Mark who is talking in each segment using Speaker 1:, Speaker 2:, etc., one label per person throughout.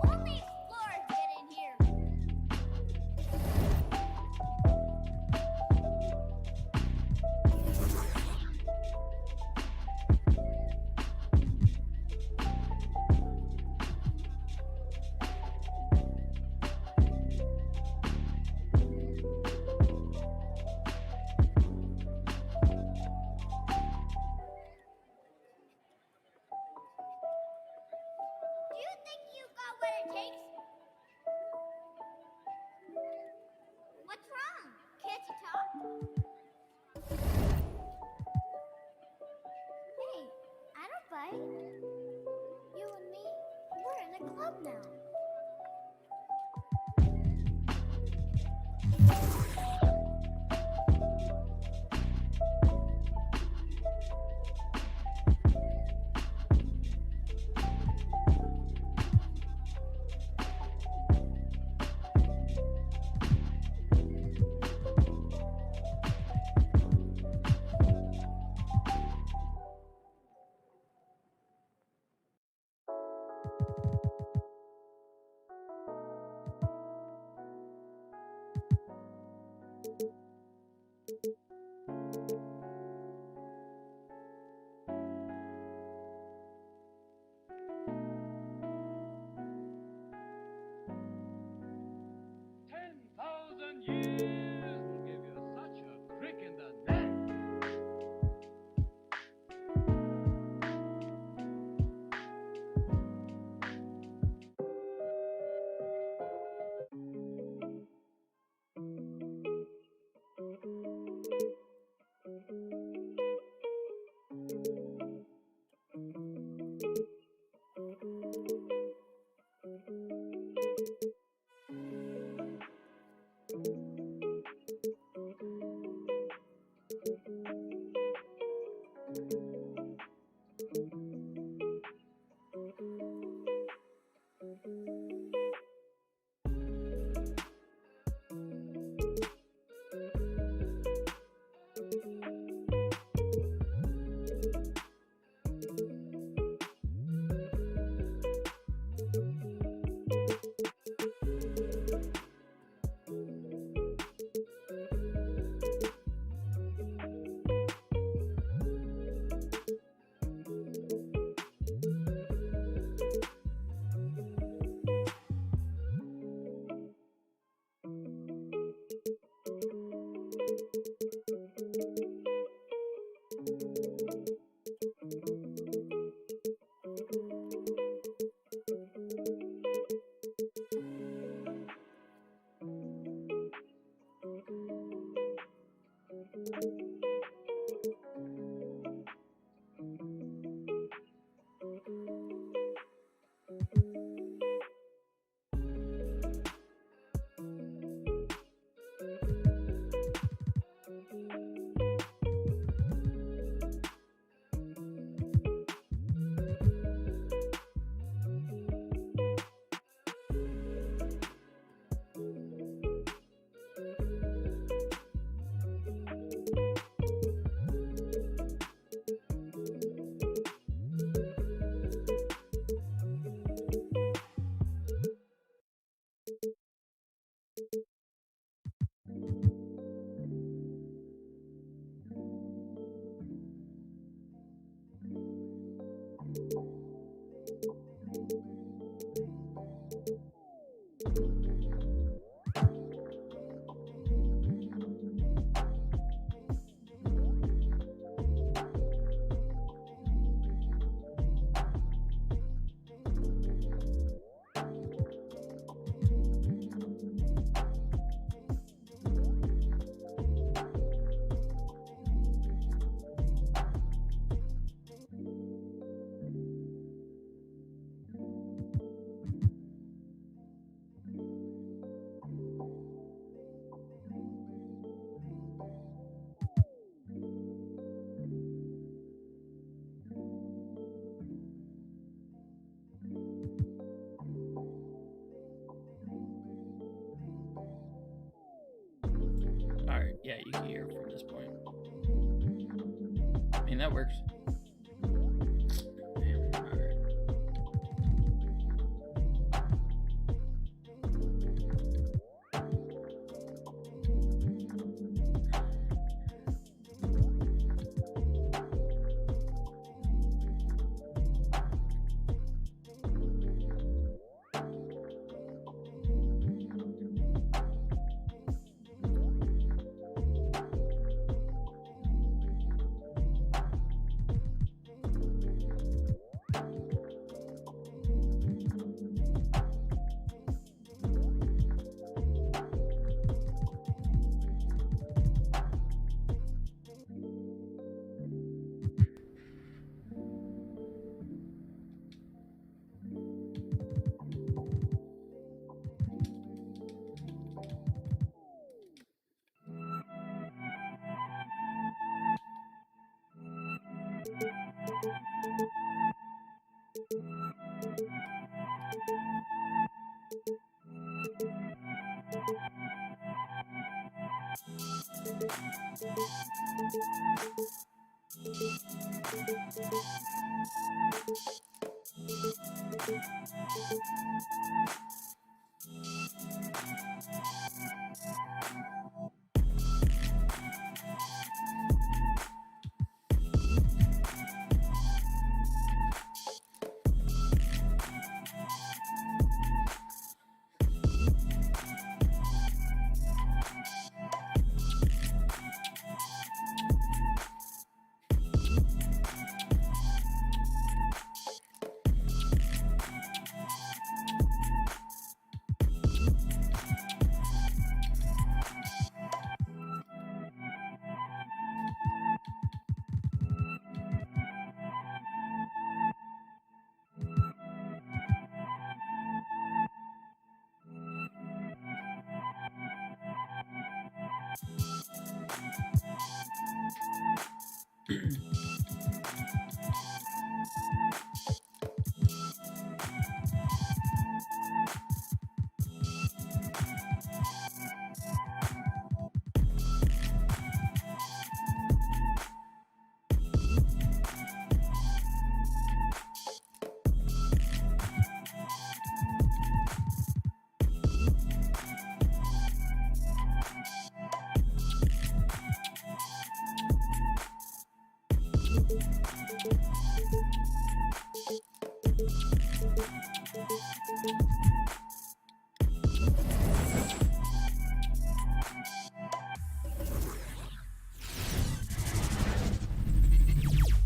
Speaker 1: Only explorers get in here. Do you think you got what it takes? What's wrong? Can't you talk? Hey, I don't bite. You and me, we're in a club now.
Speaker 2: Years will give you such a crick in the neck.
Speaker 3: Alright, yeah, you can hear from this point. I mean, that works. Damn, alright.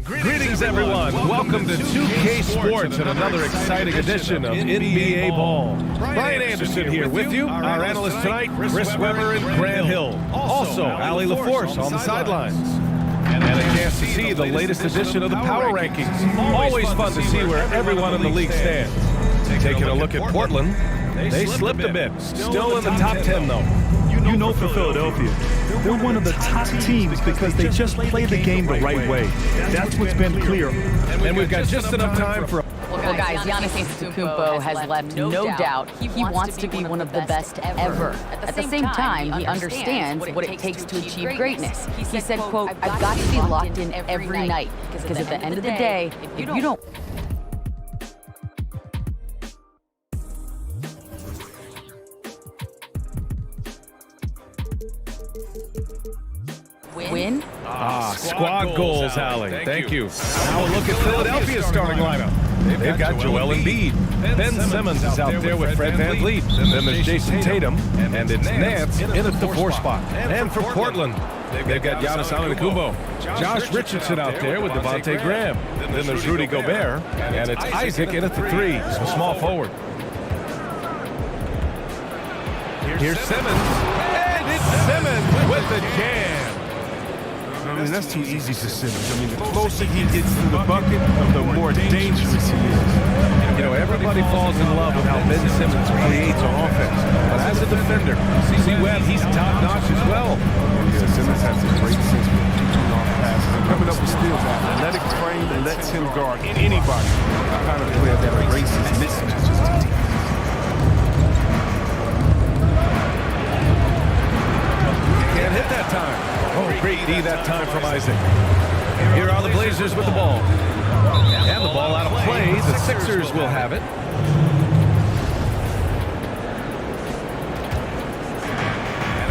Speaker 4: Greetings, everyone. Welcome to 2K Sports and another exciting edition of NBA Ball. Brian Anderson here with you. Our analysts tonight, Chris Webber and Grant Hill. Also, Allie LaForce on the sidelines. And a chance to see the latest edition of the Power Rankings. Always fun to see where everyone in the league stands. Taking a look at Portland, they slipped a bit. Still in the top 10, though.
Speaker 5: You know, for Philadelphia, they're one of the top teams because they just play the game the right way. That's what's been clear.
Speaker 4: And we've got just enough time for...
Speaker 6: Well, guys, Giannis Antetokounmpo has left no doubt he wants to be one of the best ever. At the same time, he understands what it takes to achieve greatness. He said, quote, "I've got to be locked in every night because at the end of the day, if you don't..."
Speaker 4: squad goals, Hallie. Thank you. Now a look at Philadelphia's starting lineup. They've got Joel Embiid. Ben Simmons is out there with Fred VanVleet. Then there's Jason Tatum, and it's Nance in at the 4 spot. And for Portland, they've got Giannis Antetokounmpo. Josh Richardson out there with Devontae Graham. Then there's Rudy Gobert, and it's Isaac in at the 3, so small forward. Here's Simmons, and it's Simmons with the jam.
Speaker 7: I mean, that's too easy for Simmons. I mean, the closer he gets to the bucket, the more dangerous he is.
Speaker 4: You know, everybody falls in love with how Ben Simmons creates on offense. But as a defender, C. Webb, he's top-notch as well.
Speaker 7: Yeah, Simmons has a great sense for kicking off passes and coming up with steals. Athletic frame that lets him guard anybody. The kind of player that erases mismatches to defense.
Speaker 4: Can't hit that time. Oh, great D that time from Isaac. Here are the Blazers with the ball. And the ball out of play. The Sixers will have it.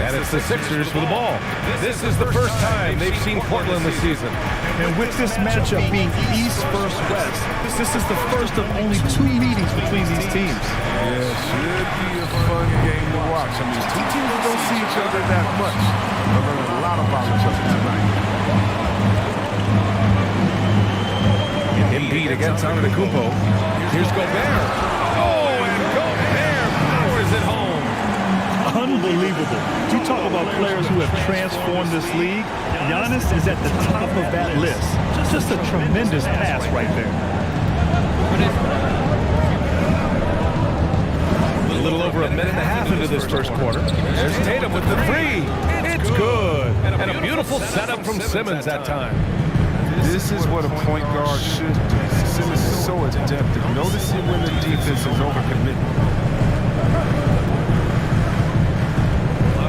Speaker 4: And it's the Sixers for the ball. This is the first time they've seen Portland this season.
Speaker 5: And with this matchup being East versus West, this is the first of only 2 meetings between these teams.
Speaker 7: Yeah, should be a fun game to watch. I mean, 2 teams that don't see each other that much. They're learning a lot about each other tonight.
Speaker 4: Embiid against Antetokounmpo. Here's Gobert. Oh, and Gobert powers it home.
Speaker 5: Unbelievable. You talk about players who have transformed this league. Giannis is at the top of that list. Just a tremendous pass right there.
Speaker 4: A little over a minute and a half into this first quarter. There's Tatum with the 3. It's good. And a beautiful setup from Simmons that time.
Speaker 7: This is what a point guard should do. Simmons is so adaptive. Noticing when the defense is overcommitted.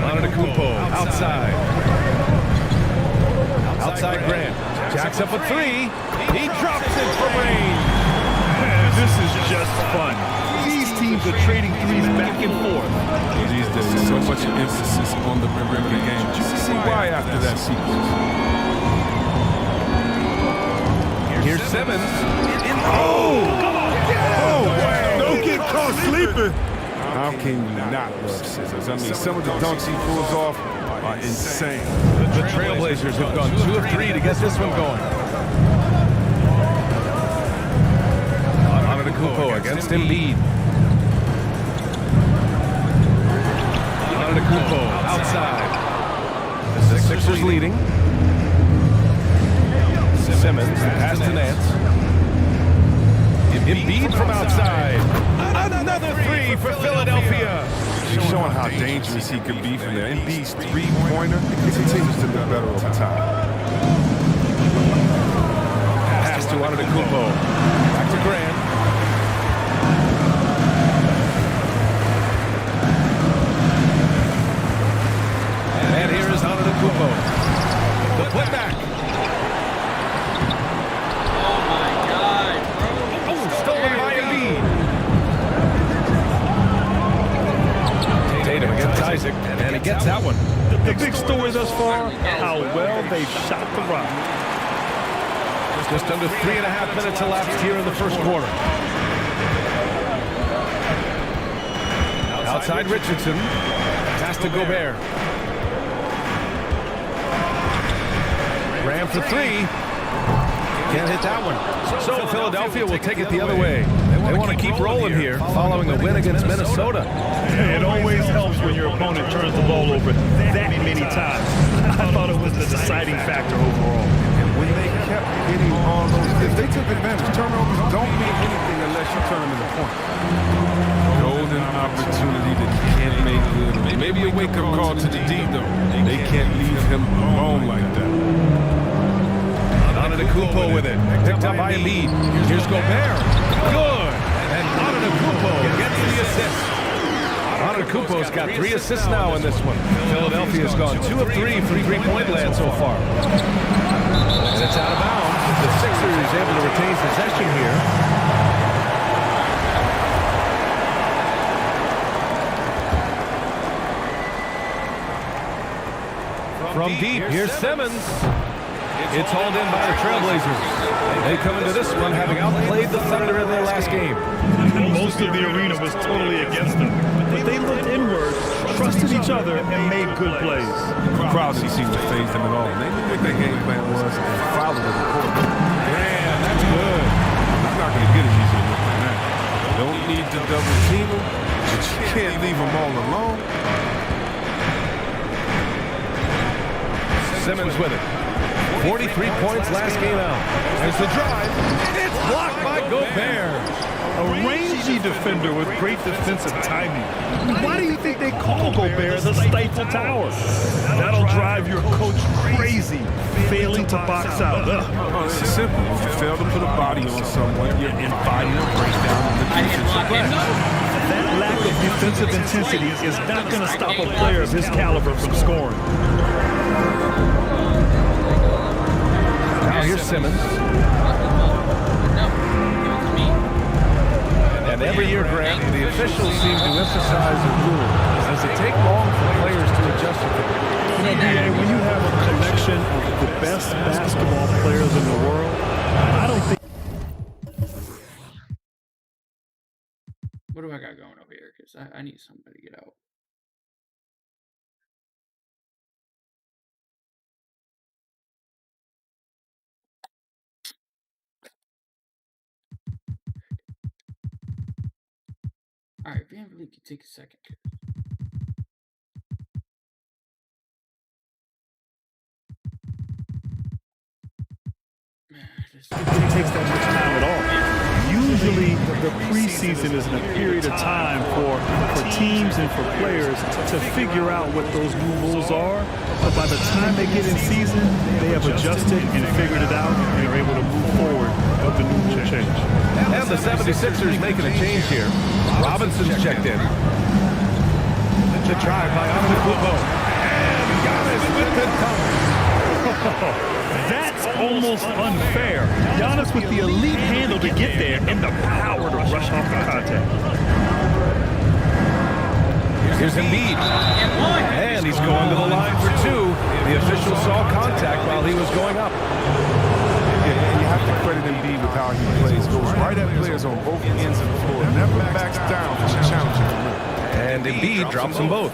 Speaker 4: Antetokounmpo outside. Outside Grant. Jacks up a 3. He drops it for range.
Speaker 5: Man, this is just fun. These teams are trading threes back and forth.
Speaker 7: These days, so much emphasis on the perimeter game. You can see why after that sequence.
Speaker 4: Here's Simmons.
Speaker 5: Oh! Come on!
Speaker 7: Oh, wow. Don't get caught sleeping. How can you not love Simmons? I mean, some of the dunks he pulls off are insane.
Speaker 4: The Trailblazers have gone 2 of 3 to get this one going. Antetokounmpo against Embiid. Antetokounmpo outside. The Sixers leading. Simmons, pass to Nance. Embiid from outside. Another 3 for Philadelphia.
Speaker 7: Showing how dangerous he could be from there. Embiid's 3-pointer, he continues to look better over time.
Speaker 4: Pass to Antetokounmpo. Back to Grant. And here is Antetokounmpo. The putback. Stolen by Embiid. Tatum against Isaac, and he gets that one.
Speaker 5: The big story thus far, how well they shot the rock.
Speaker 4: Just under 3.5 minutes elapsed here in the first quarter. Outside Richardson. Pass to Gobert. Ram for 3. Can't hit that one. So Philadelphia will take it the other way. They want to keep rolling here following a win against Minnesota.
Speaker 5: It always helps when your opponent turns the ball over that many times. I thought it was the deciding factor overall.
Speaker 7: And when they kept getting all those, if they took advantage, turnovers don't mean anything unless you turn them into points. Golden opportunity that you can't make good. Maybe a wake-up call to the D, though. They can't leave him alone like that.
Speaker 4: Antetokounmpo with it. Picked up by Embiid. Here's Gobert. Good. And Antetokounmpo gets the assist. Antetokounmpo's got 3 assists now in this one. Philadelphia's gone 2 of 3 from three-point land so far. And it's out of bounds. The Sixers able to retain possession here. From deep, here's Simmons. It's hauled in by the Trailblazers. They come into this one having outplayed the Thunder in their last game.
Speaker 5: Most of the arena was totally against them. But they looked inward, trusted each other, and made good plays.
Speaker 7: The crowd didn't seem to faze them at all. They knew what their game plan was and followed it accordingly.
Speaker 4: Man, that's good.
Speaker 7: He's not going to get it easy looking that. Don't need to double team him, but you can't leave them all alone.
Speaker 4: Simmons with it. 43 points last game out. There's the drive. It's blocked by Gobert.
Speaker 5: A rangy defender with great defensive timing. Why do you think they call Gobert the Stifle Tower? That'll drive your coach crazy, failing to box out.
Speaker 7: Oh, it's simple. If you fail to put a body on someone, you're inviting a breakdown in the defensive play.
Speaker 5: That lack of defensive intensity is not going to stop a player of his caliber from scoring.
Speaker 4: Now here's Simmons. And every year, Grant, the officials seem to emphasize a rule. Does it take long for players to adjust to it?
Speaker 5: NBA, when you have a collection of the best basketball players in the world, I don't think.
Speaker 3: What do I got going over here? Because I need somebody to get out. All right, Van Vliet can take a second.
Speaker 5: It takes that much time at all. Usually, the preseason is a period of time for teams and for players to figure out what those new rules are. But by the time they get in season, they have adjusted and figured it out and are able to move forward with the new change.
Speaker 4: And the 76ers making a change here. Robinson's checked in. The try by Antetokounmpo. And Giannis with the cover.
Speaker 5: That's almost unfair. Giannis with the elite handle to get there and the power to rush off the contact.
Speaker 4: Here's Embiid. And he's going to the line for two. The official saw contact while he was going up.
Speaker 7: Yeah, and you have to credit Embiid with how he plays. Goes right at players on both ends of the floor. Never backs down for challenging the rim.
Speaker 4: And Embiid drops them both.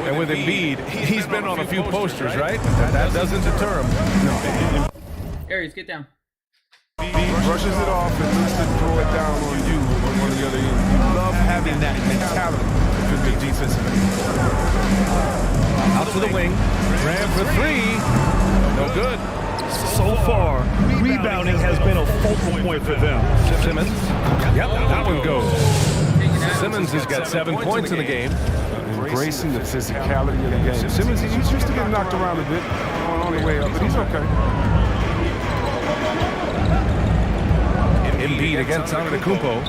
Speaker 4: And with Embiid, he's been on a few posters, right? But that doesn't deter him.
Speaker 7: No.
Speaker 3: Aries, get down.
Speaker 7: He brushes it off and looks to throw it down on you on one of the other end. You love having that mentality to be defensive.
Speaker 4: Out to the wing. Graham for three. No good.
Speaker 5: So far, rebounding has been a focal point for them.
Speaker 4: Simmons. Yep, that one goes. Simmons has got 7 points in the game.
Speaker 7: Embracing the physicality of the game. Simmons, he's used to getting knocked around a bit on the way up, but he's okay.
Speaker 4: Embiid against Antetokounmpo.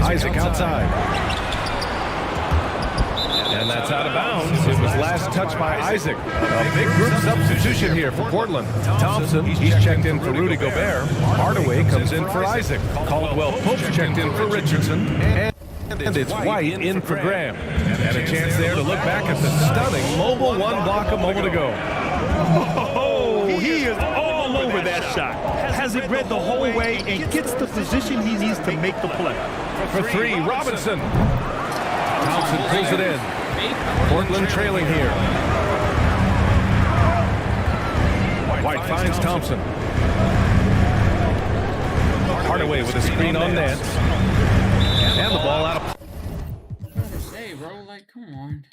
Speaker 4: Isaac outside. And that's out of bounds. It was last touched by Isaac. A big group substitution here for Portland. Thompson, he's checked in for Rudy Gobert. Hardaway comes in for Isaac. Caldwell Pope's checked in for Richardson. And it's White in for Graham. And a chance there to look back at the stunning mobile one block a moment ago.
Speaker 5: Oh, he is all over that shot. Has it read the whole way and gets the position he needs to make the play.
Speaker 4: For three, Robinson. Thompson pulls it in. Portland trailing here. White finds Thompson. Hardaway with a screen on net. And the ball out of...
Speaker 3: What to say, bro? Like, come on.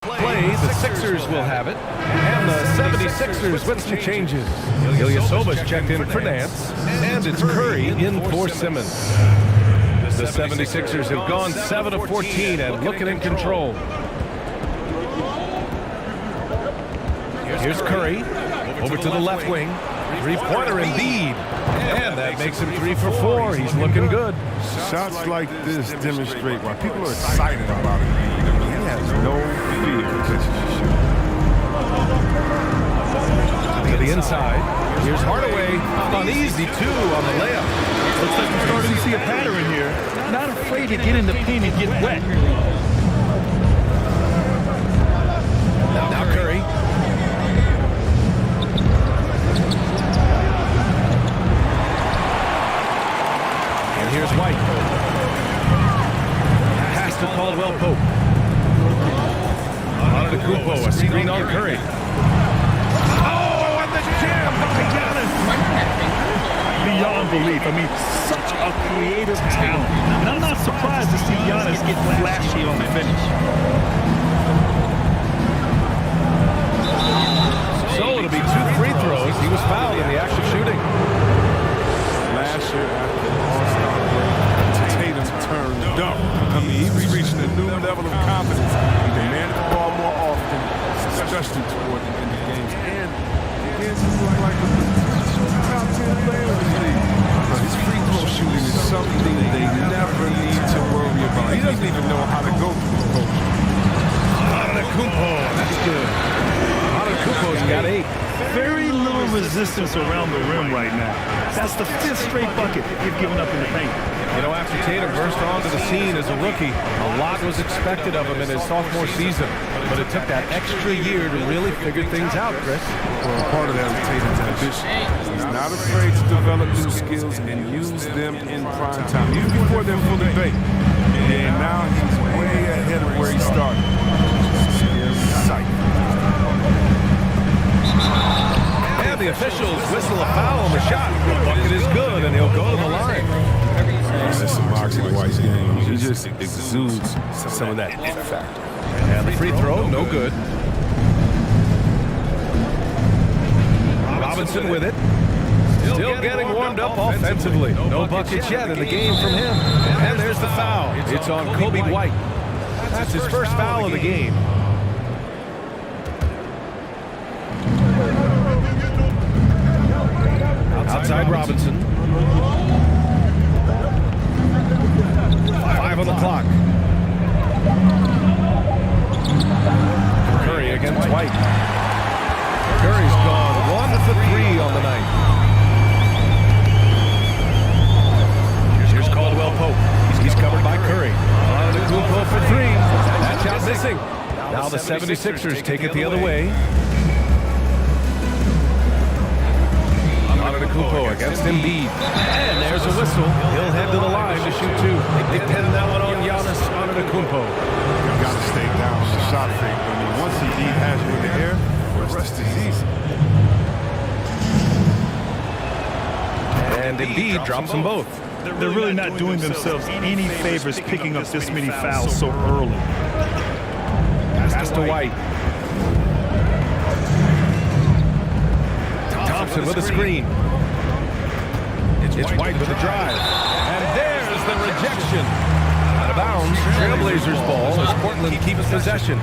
Speaker 4: play, the Sixers will have it. And the 76ers with some changes. Ilyasova's checked in for Nance. And it's Curry in for Simmons. The 76ers have gone 7 of 14 and looking in control. Here's Curry. Over to the left wing. Three-pointer Embiid. And that makes him 3 for 4. He's looking good.
Speaker 7: Shots like this demonstrate why people are excited about it. He has no fear of catching the shoot.
Speaker 4: To the inside. Here's Hardaway. On easy 2 on the layup.
Speaker 5: Looks like we're starting to see a pattern here. Not afraid to get in the paint and get wet.
Speaker 4: Now Curry. And here's White. Pass to Caldwell Pope. Antetokounmpo, a screen on Curry. Oh, and the jam by Giannis.
Speaker 5: Beyond belief. I mean, such a creative talent. And I'm not surprised to see Giannis get flashy on the finish.
Speaker 4: So it'll be 2 free throws. He was fouled in the act of shooting.
Speaker 7: Last year after the All-Star break, Tatum turned up. I mean, he was reaching a new level of confidence. He demanded the ball more often, especially toward the end of games. And again, he's like a top 10 player in the league. His free throw shooting is something they never need to worry about. He doesn't even know how to go through the coach.
Speaker 4: Antetokounmpo, that's good. Antetokounmpo's got 8.
Speaker 5: Very little resistance around the rim right now. That's the 5th straight bucket they've given up in the paint.
Speaker 4: You know, after Tatum burst onto the scene as a rookie, a lot was expected of him in his sophomore season. But it took that extra year to really figure things out, Chris.
Speaker 7: Well, part of that is Tatum's ambition. He's not afraid to develop new skills and use them in prime time, even before they're fully baked. And now he's way ahead of where he started. Sight.
Speaker 4: And the officials whistle a foul on the shot. The bucket is good, and he'll go to the line.
Speaker 7: That's some Moxie White's game. He just exudes some of that it factor.
Speaker 4: And the free throw, no good. Robinson with it. Still getting warmed up offensively. No buckets yet in the game from him. And there's the foul. It's on Kobe White. That's his first foul of the game. Outside Robinson. 5 on the clock. Curry against White. Curry's gone 1 for 3 on the night. Here's Caldwell Pope. He's covered by Curry. Antetokounmpo for 3. That shot missing. Now the 76ers take it the other way. Antetokounmpo against Embiid. And there's a whistle. He'll head to the line to shoot 2. They pin that one on Giannis Antetokounmpo.
Speaker 7: You've got to stay down with the shot fake. I mean, once Embiid has you in the air, the rest is easy.
Speaker 4: And Embiid drops them both.
Speaker 5: They're really not doing themselves any favors picking up this many fouls so early.
Speaker 4: Pass to White. Thompson with a screen. It's White with a drive. And there's the rejection. Out of bounds, Trailblazers ball as Portland keeps possession.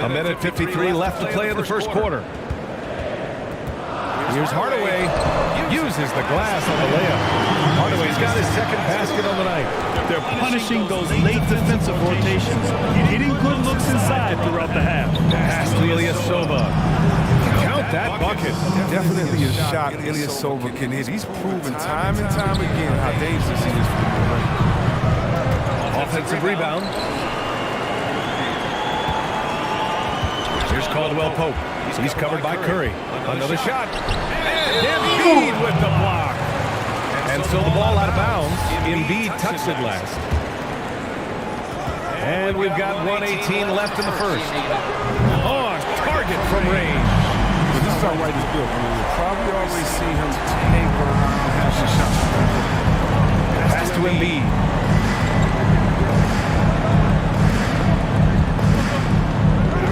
Speaker 4: A minute 53 left to play in the first quarter. Here's Hardaway. Uses the glass on the layup. Hardaway's got his second basket on the night.
Speaker 5: They're punishing those late defensive rotations, getting good looks inside throughout the half.
Speaker 4: Pass to Ilyasova. Count that bucket.
Speaker 7: Definitely a shot Ilyasova can hit. He's proven time and time again how dangerous he is from the rim.
Speaker 4: Offensive rebound. Here's Caldwell Pope. He's covered by Curry. Another shot. And Embiid with the block. And so the ball out of bounds. Embiid touched it last. And we've got 1:18 left in the first. On target from range.
Speaker 7: With his superstar right is built. I mean, you'll probably always see him take around and have some shots.
Speaker 4: Pass to Embiid.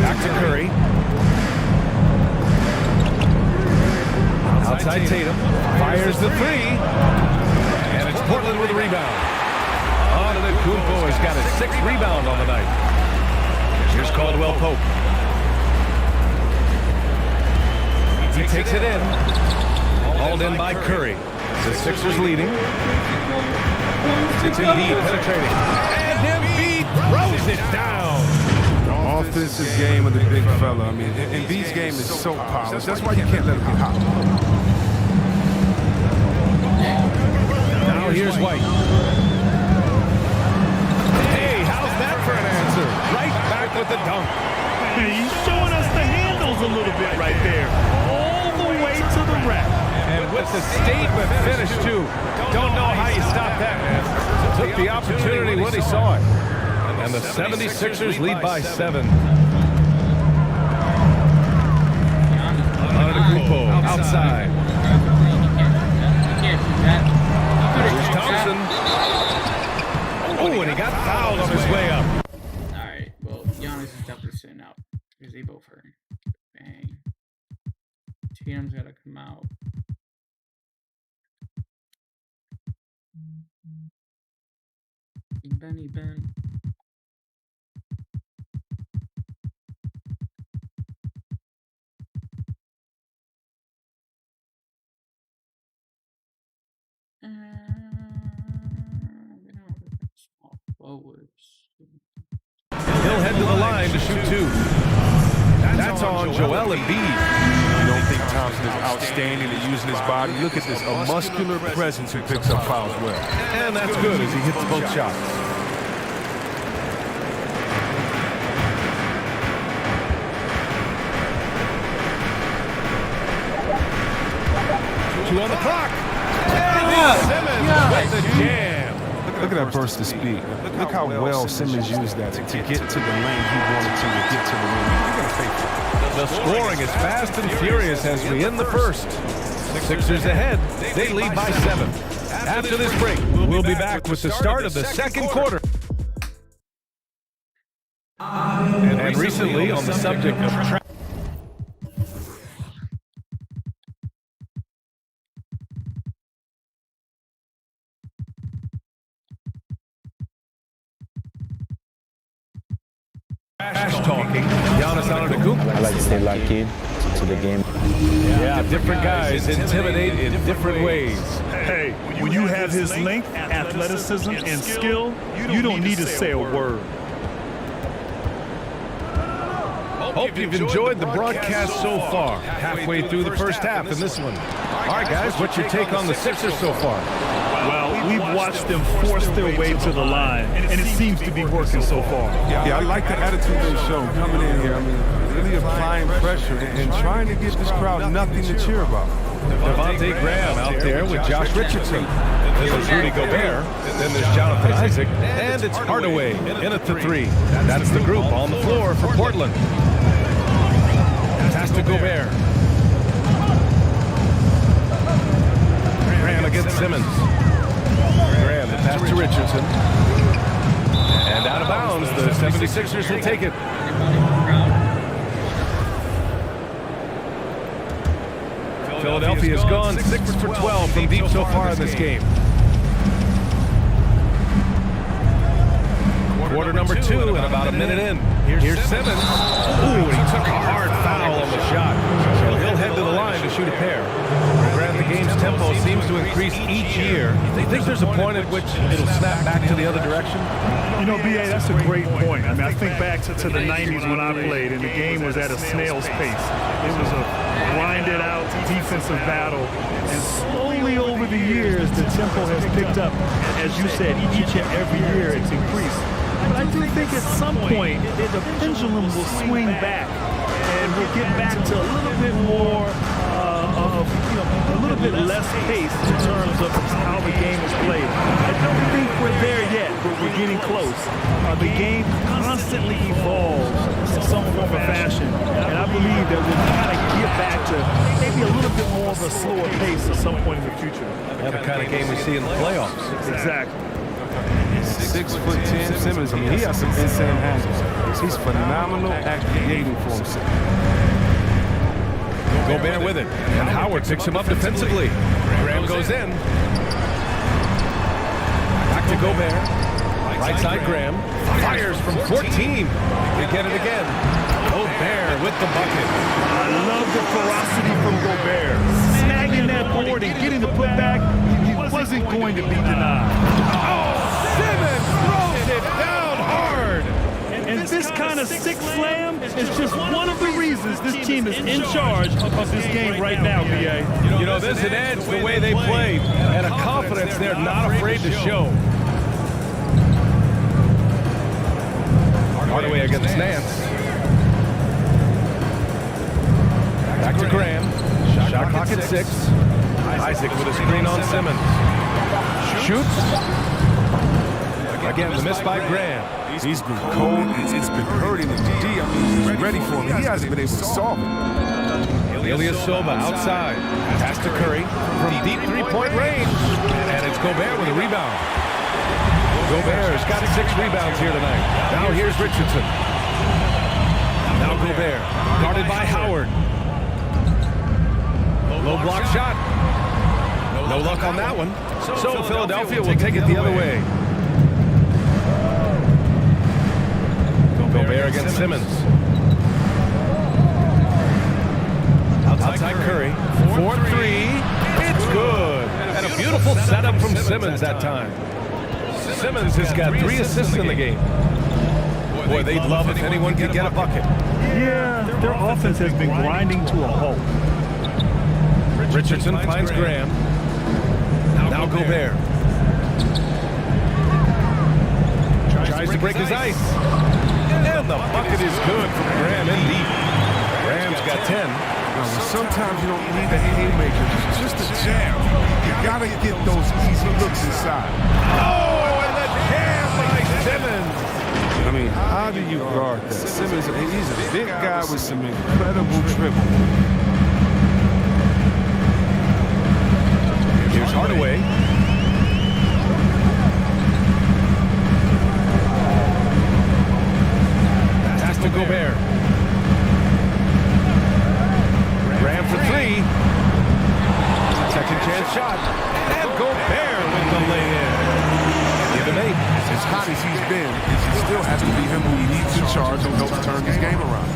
Speaker 4: Back to Curry. Outside Tatum. Fires the three. And it's Portland with a rebound. Antetokounmpo has got his 6th rebound on the night. Here's Caldwell Pope. He takes it in. Hauled in by Curry. The Sixers leading. It's Embiid penetrating. And Embiid throws it down.
Speaker 7: Offensive game of the big fella. I mean, Embiid's game is so polished. That's why you can't let him get hot.
Speaker 4: Now here's White. Hey, how's that for an answer? Right back with the dunk.
Speaker 5: He's showing us the handles a little bit right there. All the way to the rack.
Speaker 4: And with the statement finish, too. Don't know how you stop that, man. Took the opportunity when he saw it. And the 76ers lead by 7. Antetokounmpo outside. Here's Thompson. Oh, and he got fouled on his way up.
Speaker 3: Alright, well, Giannis is definitely sitting out because they both hurt. Bang. Tatum's got to come out. Benny Ben. Small forwards.
Speaker 4: He'll head to the line to shoot 2. That's on Joel Embiid.
Speaker 7: You don't think Thompson is outstanding at using his body? Look at this, a muscular presence who picks up fouls well.
Speaker 4: And that's good as he hits both shots. Two on the clock. And Simmons with the jam.
Speaker 7: Look at that burst of speed. Look how well Simmons used that to get to the lane he wanted to get to the rim. You're going to pay for it.
Speaker 4: The scoring is fast and furious as we end the first. Sixers ahead. They lead by 7. After this break, we'll be back with the start of the second quarter. And recently, on the subject of trash talking, Giannis Antetokounmpo.
Speaker 8: I like to stay locked in to the game.
Speaker 4: Yeah, different guys intimidate in different ways.
Speaker 5: Hey, when you have his length, athleticism, and skill, you don't need to say a word.
Speaker 4: Hope you've enjoyed the broadcast so far. Halfway through the first half in this one. All right, guys, what's your take on the Sixers so far?
Speaker 5: Well, we've watched them force their way to the line, and it seems to be working so far.
Speaker 7: Yeah, I like the attitude they show coming in here. I mean, really applying pressure and trying to give this crowd nothing to cheer about.
Speaker 4: Devontae Graham out there with Josh Richardson. Then there's Rudy Gobert. Then there's Jonathan Isaac. And it's Hardaway in at the 3. That's the group on the floor for Portland. Pass to Gobert. Graham against Simmons. Graham, the pass to Richardson. And out of bounds, the 76ers will take it. Philadelphia's gone 6 for 12 from deep so far in this game. Quarter number 2 and about a minute in. Here's Simmons. Ooh, and he took a hard foul on the shot. So he'll head to the line to shoot a pair. Grant, the game's tempo seems to increase each year. Do you think there's a point at which it'll snap back to the other direction?
Speaker 5: You know, B.A., that's a great point. I mean, I think back to the 90s when I played, and the game was at a snail's pace. It was a grinded-out defensive battle. And slowly over the years, the tempo has picked up. As you said, each and every year it's increased. But I do think at some point, the pendulum will swing back, and we'll get back to a little bit more of, a little little bit less pace in terms of how the game is played. I don't think we're there yet, but we're getting close. The game constantly evolves in some form or fashion, and I believe that we'll kind of get back to maybe a little bit more of a slower pace at some point in the future.
Speaker 4: That's the kind of game we see in the playoffs.
Speaker 5: Exactly.
Speaker 7: 6'10" Simmons, I mean, he has some insane handles. He's phenomenal at creating for himself.
Speaker 4: Gobert with it, and Howard picks him up defensively. Graham goes in. Back to Gobert. Right side Graham. Fires from 14. They get it again. Gobert with the bucket.
Speaker 5: I love the ferocity from Gobert. Snagging that board and getting the putback, he wasn't going to be denied.
Speaker 4: Oh, Simmons throws it down hard.
Speaker 5: And this kind of sick slam is just one of the reasons this team is in charge of this game right now, B.A.
Speaker 4: You know, there's an edge the way they play, and a confidence they're not afraid to show. Hardaway against Nance. Back to Graham. Shot clock at 6. Isaac with a screen on Simmons. Shoots. Again, the miss by Graham.
Speaker 7: He's been cold. It's been hurting him. D, I mean, he's ready for him. He hasn't been able to solve it.
Speaker 4: Ilyasova outside. Pass to Curry from deep three-point range. And it's Gobert with a rebound. Gobert's got 6 rebounds here tonight. Now here's Richardson. Now Gobert, guarded by Howard. Low block shot. No luck on that one. So Philadelphia will take it the other way. Gobert against Simmons. Outside Curry. 4-3. It's good. And a beautiful setup from Simmons that time. Simmons has got 3 assists in the game. Boy, they'd love if anyone could get a bucket.
Speaker 5: Yeah, their offense has been grinding to a halt.
Speaker 4: Richardson finds Graham. Now Gobert. Tries to break his ice. And the bucket is good from Graham in deep. Graham's got 10.
Speaker 7: Sometimes you don't need the haymaker, just a jam. You gotta get those easy looks inside.
Speaker 4: Oh, and the jam by Simmons.
Speaker 7: I mean, how do you guard that? Simmons, he's a big guy with some incredible dribble.
Speaker 4: Here's Hardaway. Pass to Gobert. Graham for 3. Second chance shot. And Gobert with the lay-in. Give him 8.
Speaker 7: As hot as he's been, it still has to be him who leads the charge and helps turn this game around.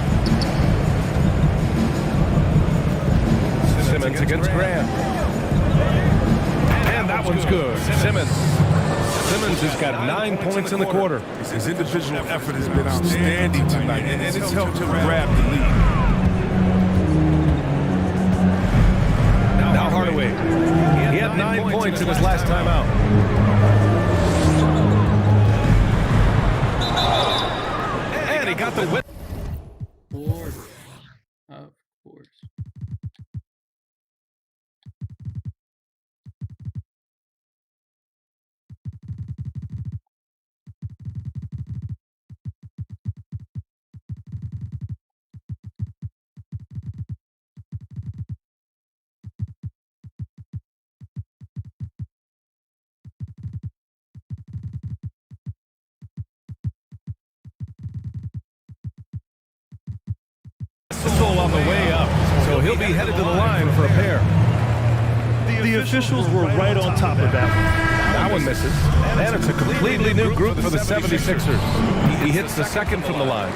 Speaker 4: Simmons against Graham. And that one's good. Simmons has got 9 points in the quarter.
Speaker 7: His individual effort has been outstanding tonight, and it's helped him grab the lead.
Speaker 4: Now Hardaway. He had 9 points in his last time out. And he got the win.
Speaker 3: Of course.
Speaker 4: On the way up, so he'll be headed to the line for a pair.
Speaker 5: The officials were right on top of that one.
Speaker 4: That one misses, and it's a completely new group for the 76ers. He hits the second from the line.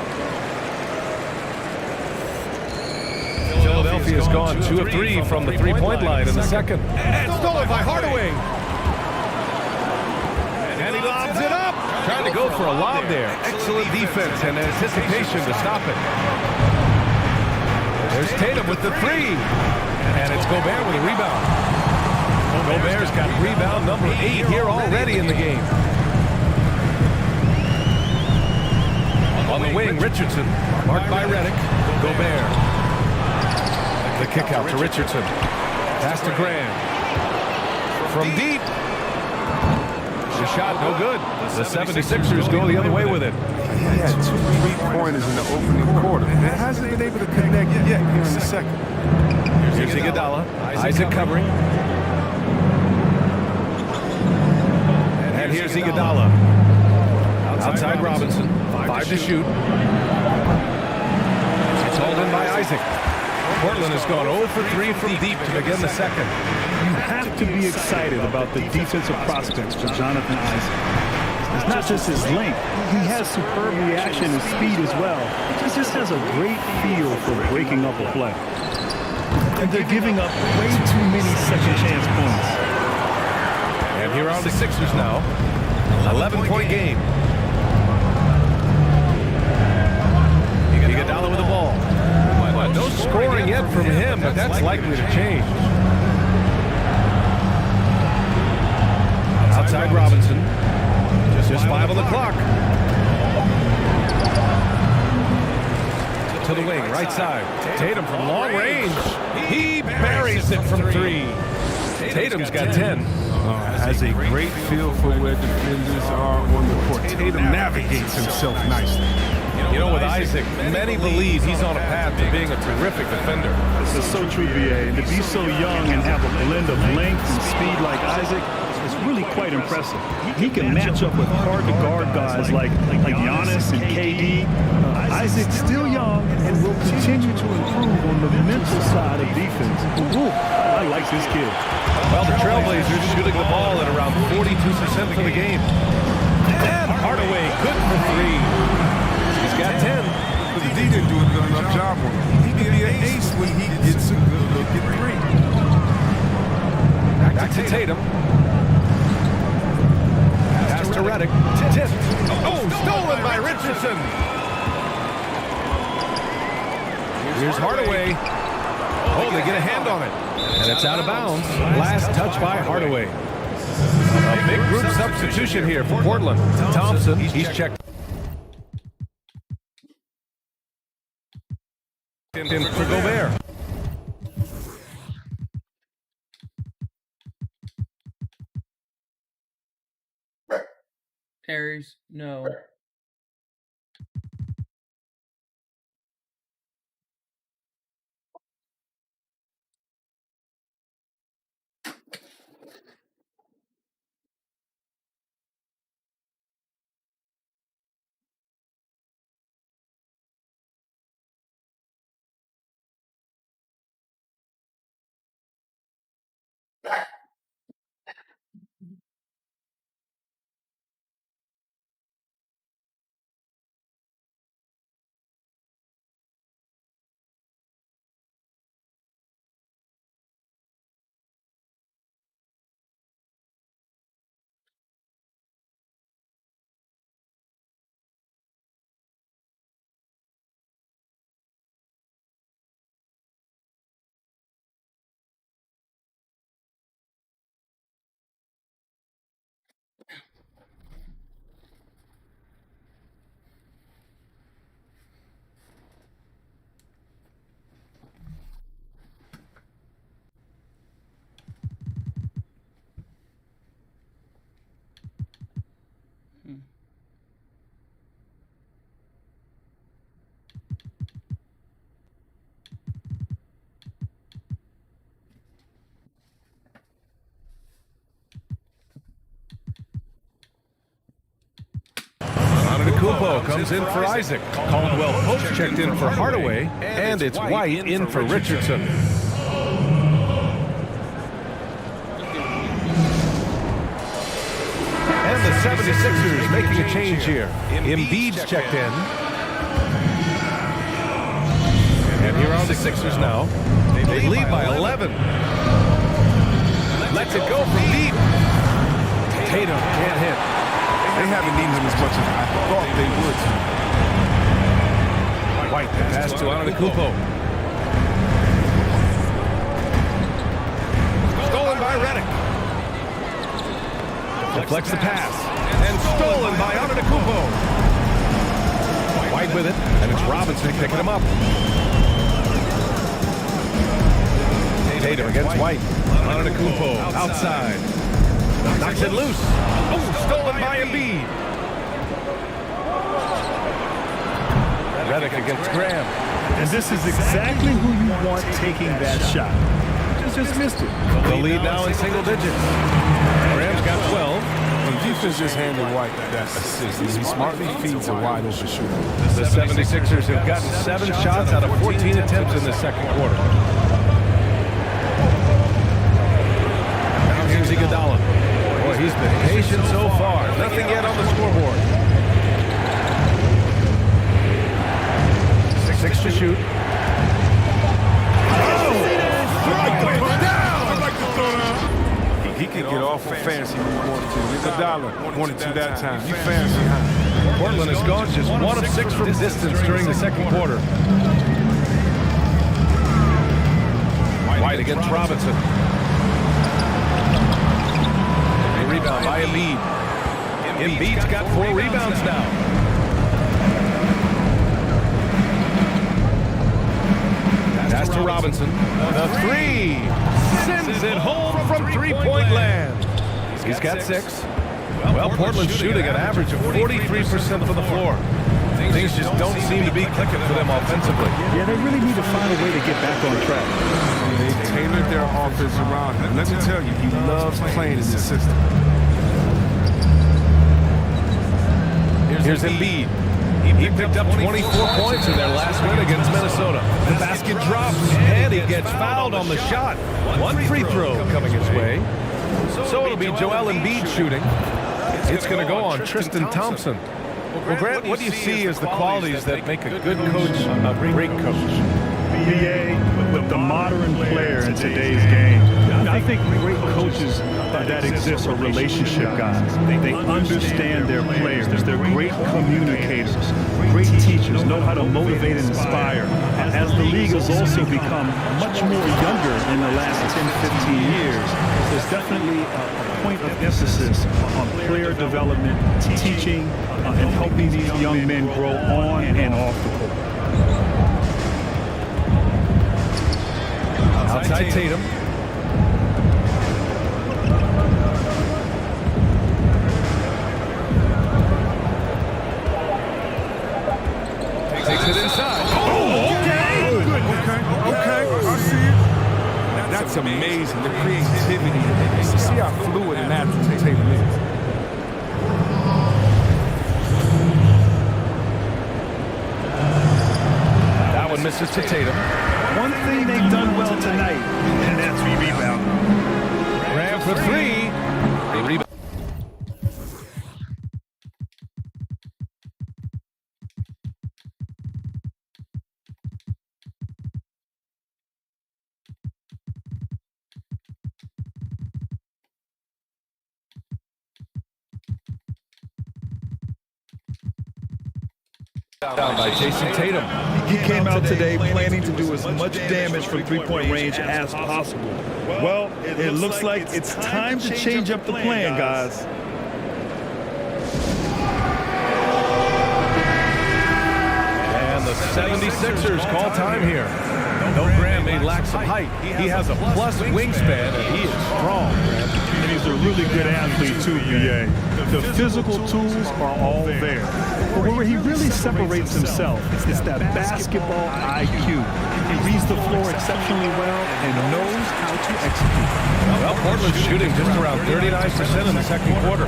Speaker 4: Philadelphia's gone 2 of 3 from the three-point line in the second. And stolen by Hardaway. And he lobs it up. Trying to go for a lob there. Excellent defense and anticipation to stop it. There's Tatum with the 3. And it's Gobert with a rebound. Gobert's got rebound number 8 here already in the game. On the wing, Richardson. Marked by Redick. Gobert. The kick out to Richardson. Pass to Graham. From deep. The shot no good. The 76ers go the other way with it.
Speaker 7: He had 2 3-pointers in the opening quarter. And hasn't been able to connect yet here in the second.
Speaker 4: Here's Iguodala. Isaac covering. And here's Iguodala. Outside Robinson. 5 to shoot. It's hauled in by Isaac. Portland has gone 0 for 3 from deep to begin the second.
Speaker 5: You have to be excited about the defensive prospects for Jonathan Isaac. It's not just his length. He has superb reaction and speed as well. He just has a great feel for breaking up a play. And they're giving up way too many second chance points.
Speaker 4: And here are the Sixers now. 11-point game. Iguodala with the ball. No scoring yet from him, but that's likely to change. Outside Robinson. Just 5 on the clock. To the wing, right side. Tatum from long range. He buries it from 3. Tatum's got 10.
Speaker 7: Has a great feel for where defenders are on the court. Tatum navigates himself nicely.
Speaker 4: You know, with Isaac, many believe he's on a path to being a terrific defender.
Speaker 5: This is so true, B.A. And to be so young and have a blend of length and speed like Isaac is really quite impressive. He can match up with hard-to-guard guys like Giannis and KD. Isaac's still young and will continue to improve on the mental side of defense. Ooh, I like this kid.
Speaker 4: Well, the Trailblazers shooting the ball at around 42% for the game. And Hardaway good for 3. He's got 10.
Speaker 7: But he didn't do a good enough job on him. He can be an ace when he gets a good look at 3.
Speaker 4: Back to Tatum. Pass to Redick. Tip. Oh, stolen by Richardson. Here's Hardaway. Oh, they get a hand on it. And it's out of bounds. Last touch by Hardaway. A big group substitution here for Portland. Thompson, he's checked in for Gobert.
Speaker 3: Aries, no.
Speaker 4: Antetokounmpo comes in for Isaac. Caldwell Pope checked in for Hardaway. And it's White in for Richardson. And the 76ers making a change here. Embiid's checked in. And here are the Sixers now. They lead by 11. Lets it go from deep. Tatum can't hit.
Speaker 7: They haven't needed him as much as I thought they would.
Speaker 4: White pass to Antetokounmpo. Stolen by Redick. Deflects the pass. And stolen by Antetokounmpo. White with it, and it's Robinson picking him up. Tatum against White. Antetokounmpo outside. Knocks it loose. Oh, stolen by Embiid. Redick against Graham.
Speaker 5: And this is exactly who you want taking that shot. Just missed it.
Speaker 4: The lead now in single digits. Graham's got 12.
Speaker 7: When defense just handed White that assist, he smartly feeds a wide open shooter.
Speaker 4: The 76ers have gotten 7 shots out of 14 attempts in the second quarter. Now here's Iguodala. Boy, he's been patient so far. Nothing yet on the scoreboard. 6 to shoot.
Speaker 7: He could get off a fancy if he wanted to. Iguodala wanted to that time. You fancy, huh?
Speaker 4: Portland has gone just 1 of 6 from distance during the second quarter. White against Robinson. A rebound by Embiid. Embiid's got 4 rebounds now. Pass to Robinson. The 3. Sends it home from three-point land. He's got 6. Well, Portland's shooting an average of 43% from the floor. Things just don't seem to be clicking for them offensively.
Speaker 5: Yeah, they really need to find a way to get back on track.
Speaker 7: They tailored their offense around him. Let me tell you, he loves playing in this system.
Speaker 4: Here's Embiid. He picked up 24 points in their last win against Minnesota. The basket drops, and he gets fouled on the shot. 1 free throw coming his way. So it'll be Joel Embiid shooting. It's going to go on Tristan Thompson. Well, Grant, what do you see as the qualities that make a good coach a great coach?
Speaker 5: BA, with the modern player in today's game, I think great coaches that exist are relationship guys. They understand their players. They're great communicators, great teachers, know how to motivate and inspire. As the league has also become much more younger in the last 10, 15 years, there's definitely a point of emphasis on player development, teaching, and helping these young men grow on and off the court.
Speaker 4: Outside Tatum. Takes it inside.
Speaker 7: Oh, okay. I see it. That's amazing, the creativity. You see how fluid and natural Tatum is.
Speaker 4: That one misses to Tatum.
Speaker 5: One thing they've done well tonight, and that's rebound.
Speaker 4: Graham for 3. They rebound. Down by Jason Tatum.
Speaker 5: He came out today planning to do as much damage from three-point range as possible. Well, it looks like it's time to change up the plan, guys.
Speaker 4: And the 76ers call time here. No, Graham may lack some height. He has a plus wingspan, and he is strong.
Speaker 5: And he's a really good athlete, too, B.A. The physical tools are all there. But where he really separates himself is that basketball IQ. He reads the floor exceptionally well and knows how to execute.
Speaker 4: Well, Portland's shooting just around 39% in the second quarter.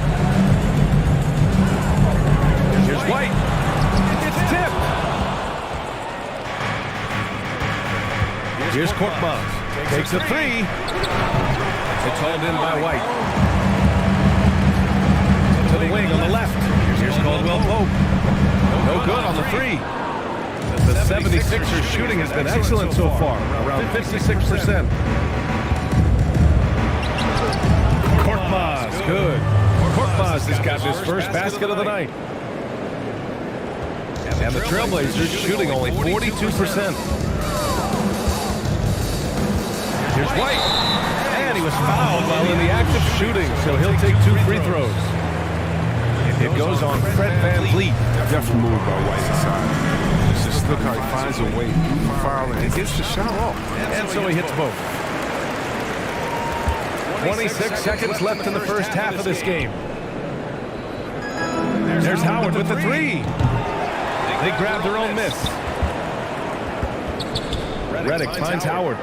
Speaker 4: Here's White. It's tipped. Here's Korkmaz. Takes a 3. It's hauled in by White. To the wing on the left. Here's Caldwell Pope. No good on the 3. The 76ers shooting has been excellent so far, around 56%. Korkmaz, good. Korkmaz has got his first basket of the night. And the Trailblazers shooting only 42%. Here's White. And he was fouled while in the act of shooting, so he'll take 2 free throws. It goes on Fred VanVleet.
Speaker 7: Definitely moved by White's side. Just look how he finds a way to foul and gets the shot off.
Speaker 4: And so he hits both. 26 seconds left in the first half of this game. There's Howard with the three. They grab their own miss. Redick finds Howard.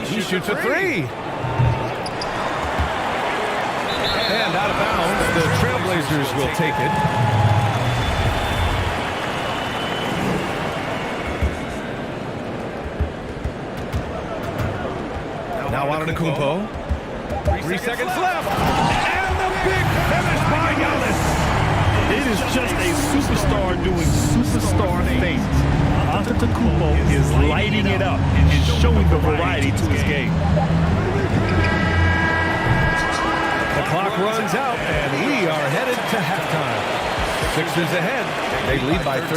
Speaker 4: He shoots a three. And out of bounds, the Trailblazers will take it. Now out of Kumpo. 3 seconds left. And the big finish by Giannis.
Speaker 5: It is just a superstar doing superstar things. Antetokounmpo is lighting it up and showing the variety to his game.
Speaker 4: The clock runs out, and we are headed to halftime. Sixers ahead. They lead by 30.